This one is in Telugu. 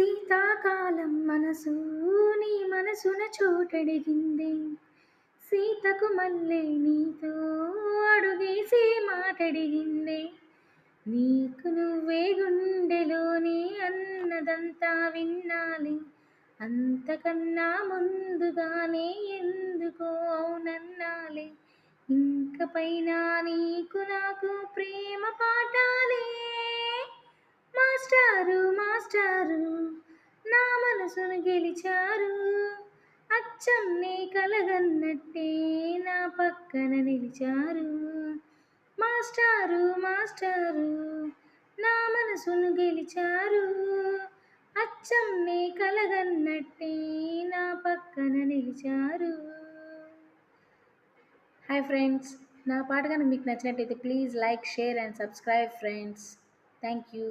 శీతాకాలం మనసు నీ మనసున చోటడిగింది. సీతకు మల్లె నీతో అడుగేసి మాటడిగిందే. నీకు నువ్వే గుండెలోని అన్నదంతా విన్నాలి. అంతకన్నా ముందుగానే ఎందుకో అవునన్నాలి. ఇంక పైన నీకు నాకు ప్రేమ పాఠాలే. మాస్టారు మాస్టారు నా మనసును గెలిచారు. అచ్చం నే కలగన్నట్టే నా పక్కన నిలిచారు. మాస్టారు మాస్టారు నా మనసును గెలిచారు. అచ్చం నే కలగన్నట్టే నా పక్కన నిలిచారు. హాయ్ ఫ్రెండ్స్, నా పాట కనుక మీకు నచ్చినట్టయితే please like, share and subscribe friends. Thank you.